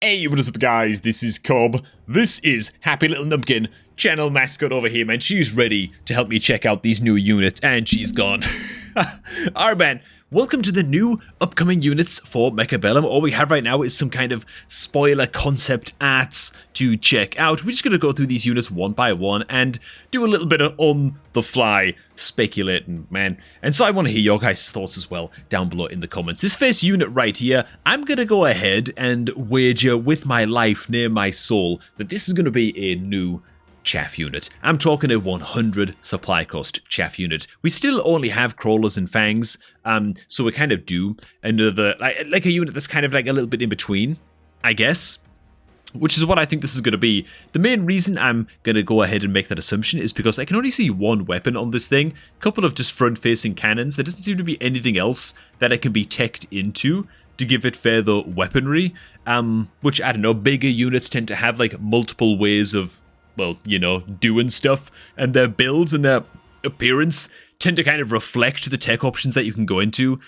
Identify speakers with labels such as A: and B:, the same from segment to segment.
A: Hey, what is up guys, this is Cobb, this is Happy Little Numpkin, channel mascot over here, man. She's ready to help me check out these new units, and she's gone. Alright man, welcome to the new upcoming units for Mechabellum. All we have right now is some kind of spoiler concept arts to check out. We're just going to go through these units one by one and do a little bit of on-the-fly speculating, man. And so I want to hear your guys' thoughts as well down below in the comments. This first unit right here, I'm going to go ahead and wager with my life near my soul that this is going to be a new chaff unit. I'm talking a 100 supply cost chaff unit. We still only have crawlers and fangs, so we kind of do another, like a unit that's kind of like a little bit in between, I guess. Which is what I think this is going to be. The main reason I'm going to go ahead and make that assumption is because I can only see one weapon on this thing. A couple of just front-facing cannons. There doesn't seem to be anything else that I can be teched into to give it further weaponry. Which, I don't know, bigger units tend to have like multiple ways of, well, you know, doing stuff. And their builds and their appearance tend to kind of reflect the tech options that you can go into.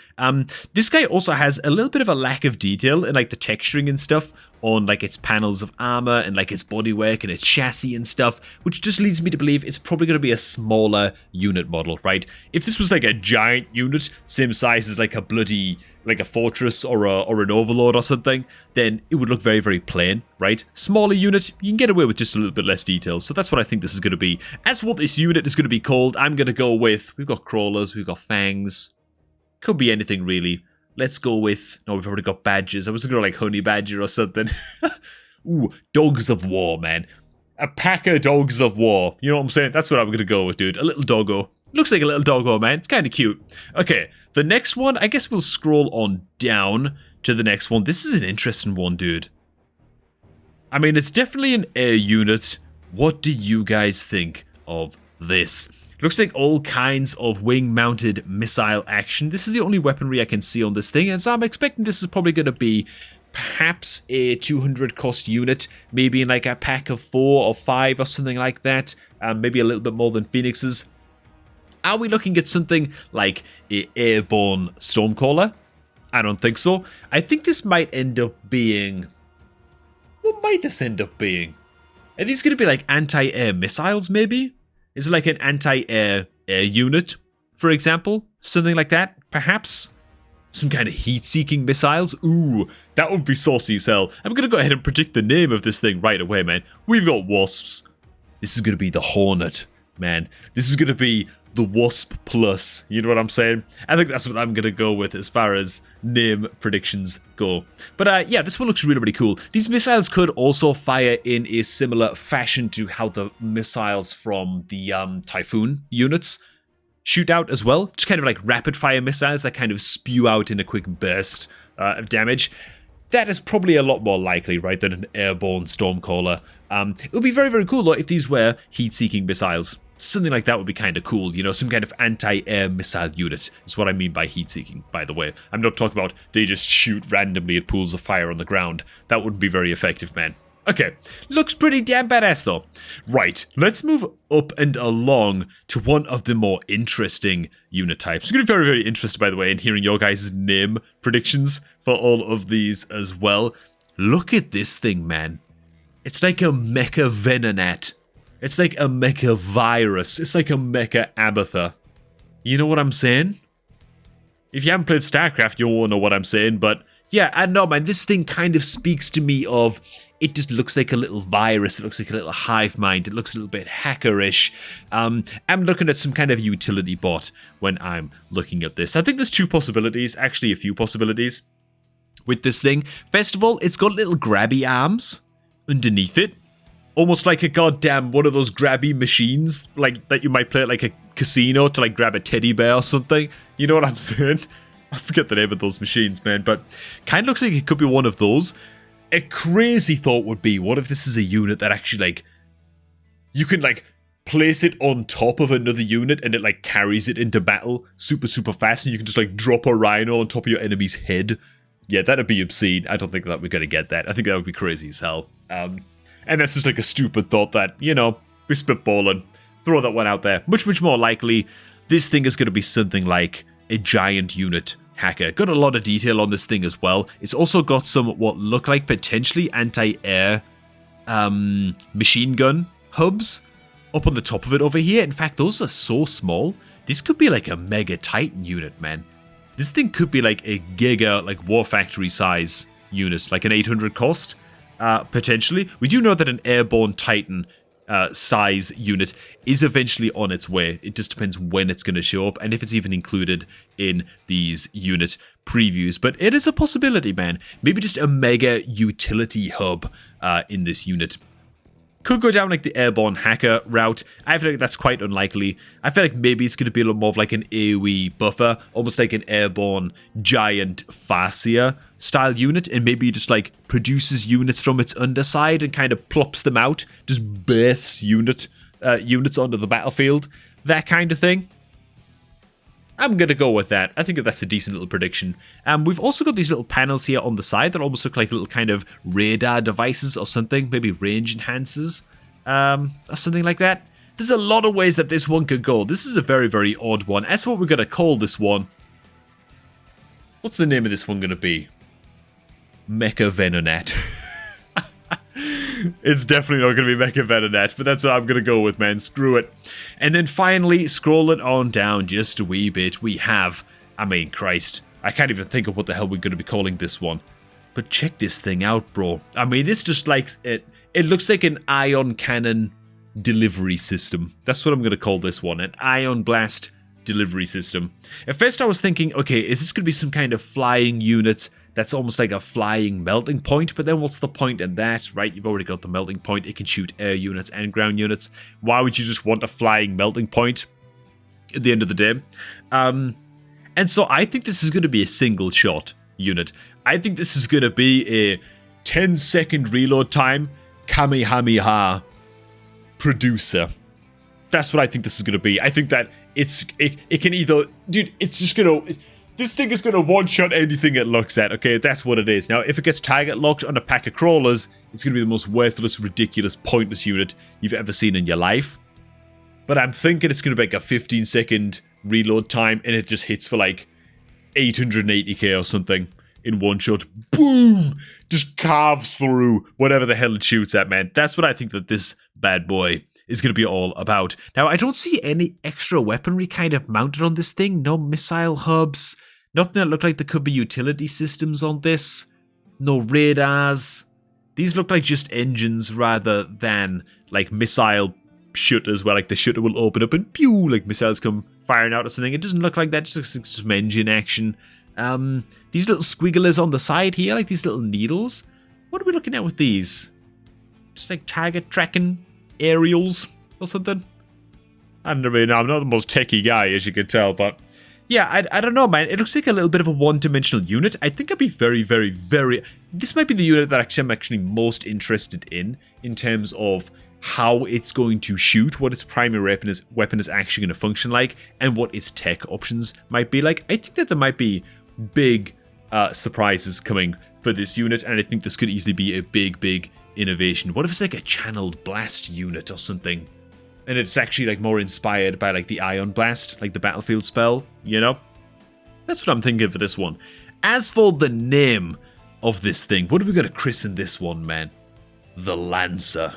A: This guy also has a little bit of a lack of detail in like the texturing and stuff on like its panels of armor and like its bodywork and its chassis and stuff, which just leads me to believe it's probably going to be a smaller unit model, right? If this was like a giant unit, same size as like a bloody, like a fortress or an overlord or something, then it would look very, very plain, right? Smaller unit, you can get away with just a little bit less detail, so that's what I think this is going to be. As for what this unit is going to be called, I'm going to go with, we've got crawlers, we've got fangs, could be anything really. Let's go with, no, we've already got badgers. I was going to go like honey badger or something. Ooh, dogs of war, man. A pack of dogs of war. You know what I'm saying? That's what I'm going to go with, dude. A little doggo. Looks like a little doggo, man. It's kind of cute. Okay, the next one, I guess we'll scroll on down to the next one. This is an interesting one, dude. I mean, it's definitely an air unit. What do you guys think of this? Looks like all kinds of wing-mounted missile action. This is the only weaponry I can see on this thing, and so I'm expecting this is probably going to be perhaps a 200 cost unit, maybe in like a pack of 4 or 5 or something like that, maybe a little bit more than Phoenixes. Are we looking at something like an airborne Stormcaller? I don't think so. I think this might end up being... What might this end up being? Are these going to be like anti-air missiles, maybe? Is it like an anti-air unit, for example? Something like that, perhaps? Some kind of heat-seeking missiles? Ooh, that would be saucy as hell. I'm going to go ahead and predict the name of this thing right away, man. We've got wasps. This is going to be the Hornet, man. This is going to be the Wasp Plus. You know what I'm saying? I think that's what I'm going to go with as far as name predictions go. But yeah, this one looks really, really cool. These missiles could also fire in a similar fashion to how the missiles from the Typhoon units shoot out as well. Just kind of like rapid fire missiles that kind of spew out in a quick burst of damage. That is probably a lot more likely, right, than an airborne Stormcaller. It would be very, very cool though if these were heat-seeking missiles. Something like that would be kind of cool, you know, some kind of anti-air missile unit is what I mean by heat-seeking, by the way. I'm not talking about they just shoot randomly at pools of fire on the ground. That wouldn't be very effective, man. Okay, looks pretty damn badass though. Right, let's move up and along to one of the more interesting unit types. I'm going to be very, very interested, by the way, in hearing your guys' name predictions for all of these as well. Look at this thing, man. It's like a Mecha Venonat. It's like a Mecha Virus. It's like a Mecha Abatha. You know what I'm saying? If you haven't played StarCraft, you won't know what I'm saying, but yeah, I don't know, man. This thing kind of speaks to me of, it just looks like a little virus. It looks like a little hive mind. It looks a little bit hackerish. I'm looking at some kind of utility bot when I'm looking at this. I think there's two possibilities, actually a few possibilities with this thing. First of all, it's got little grabby arms underneath it. Almost like a goddamn one of those grabby machines, like that you might play at like a casino to like grab a teddy bear or something. You know what I'm saying? I forget the name of those machines, man, but kind of looks like it could be one of those. A crazy thought would be, what if this is a unit that actually like, you can like place it on top of another unit and it like carries it into battle super, super fast, and you can just like drop a rhino on top of your enemy's head. Yeah, that'd be obscene. I don't think that we're gonna get that. I think that would be crazy as hell. And that's just like a stupid thought that, you know, we're spitballing. Throw that one out there. Much, much more likely, this thing is going to be something like a giant unit hacker. Got a lot of detail on this thing as well. It's also got some what look like potentially anti-air machine gun hubs up on the top of it over here. In fact, those are so small. This could be like a Mega Titan unit, man. This thing could be like a Giga, like War Factory size unit, like an 800 cost, potentially. We do know that an Airborne Titan size unit is eventually on its way. It just depends when it's going to show up and if it's even included in these unit previews. But it is a possibility, man. Maybe just a mega utility hub in this unit. Could go down like the airborne hacker route. I feel like that's quite unlikely. I feel like maybe it's going to be a little more of like an AoE buffer, almost like an airborne giant fascia style unit, and maybe just like produces units from its underside and kind of plops them out, just births units onto the battlefield, that kind of thing. I'm going to go with that. I think that's a decent little prediction. We've also got these little panels here on the side that almost look like little kind of radar devices or something. Maybe range enhancers or something like that. There's a lot of ways that this one could go. This is a very, very odd one. As for what we're going to call this one, what's the name of this one going to be? Mechabellum. It's definitely not going to be Mechabellum, but that's what I'm going to go with, man. Screw it. And then finally, scrolling on down just a wee bit, we have, I mean, Christ, I can't even think of what the hell we're going to be calling this one. But check this thing out, bro. I mean, this just like, it looks like an ion cannon delivery system. That's what I'm going to call this one, an ion blast delivery system. At first I was thinking, okay, is this going to be some kind of flying unit that's almost like a flying melting point? But then what's the point in that, right? You've already got the melting point. It can shoot air units and ground units. Why would you just want a flying melting point at the end of the day? And so I think this is going to be a single shot unit. I think this is going to be a 10-second reload time Kamehameha producer. That's what I think this is going to be. I think that it can either... Dude, it's just going to... This thing is going to one-shot anything it looks at, okay? That's what it is. Now, if it gets target-locked on a pack of crawlers, it's going to be the most worthless, ridiculous, pointless unit you've ever seen in your life. But I'm thinking it's going to be like a 15-second reload time, and it just hits for like 880k or something in one shot. Boom! Just carves through whatever the hell it shoots at, man. That's what I think that this bad boy is going to be all about. Now, I don't see any extra weaponry kind of mounted on this thing. No missile hubs. Nothing that look like there could be utility systems on this. No radars. These look like just engines rather than like missile shutters where like the shutter will open up and pew, like missiles come firing out or something. It doesn't look like that. It just looks like some engine action. These little squigglers on the side here, like these little needles. What are we looking at with these? Just like target tracking aerials or something? I don't really know. I'm not the most techie guy, as you can tell, but yeah, I don't know, man. It looks like a little bit of a one-dimensional unit. I think I'd be very, very, very... This might be the unit that I'm actually most interested in terms of how it's going to shoot, what its primary weapon is actually going to function like, and what its tech options might be like. I think that there might be big surprises coming for this unit, and I think this could easily be a big, big innovation. What if it's like a channeled blast unit or something, and it's actually like more inspired by like the ion blast, like the battlefield spell, you know? That's what I'm thinking for this one. As for the name of this thing, what are we going to christen this one, man? The Lancer.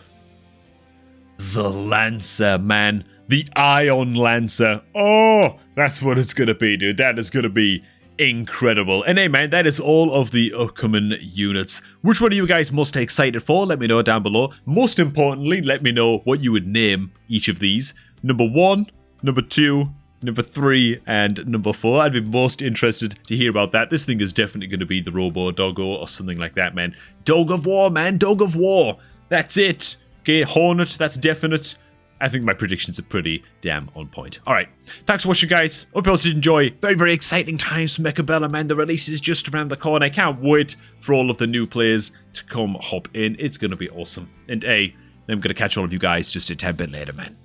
A: The Lancer, man. The Ion Lancer. Oh, that's what it's going to be, dude. That is going to be incredible. And hey, man, that is all of the upcoming units. Which one are you guys most excited for? Let me know down below. Most importantly, let me know what you would name each of these. Number 1, number 2, number 3, and number 4. I'd be most interested to hear about that. This thing is definitely going to be the Robo Doggo or something like that, man. Dog of War, man. Dog of War. That's it. Okay, Hornet, that's definite. I think my predictions are pretty damn on point. Alright, thanks for watching, guys. Hope you all did enjoy. Very, very exciting times for Mechabellum, man. The release is just around the corner. I can't wait for all of the new players to come hop in. It's going to be awesome. And hey, I'm going to catch all of you guys just a tad bit later, man.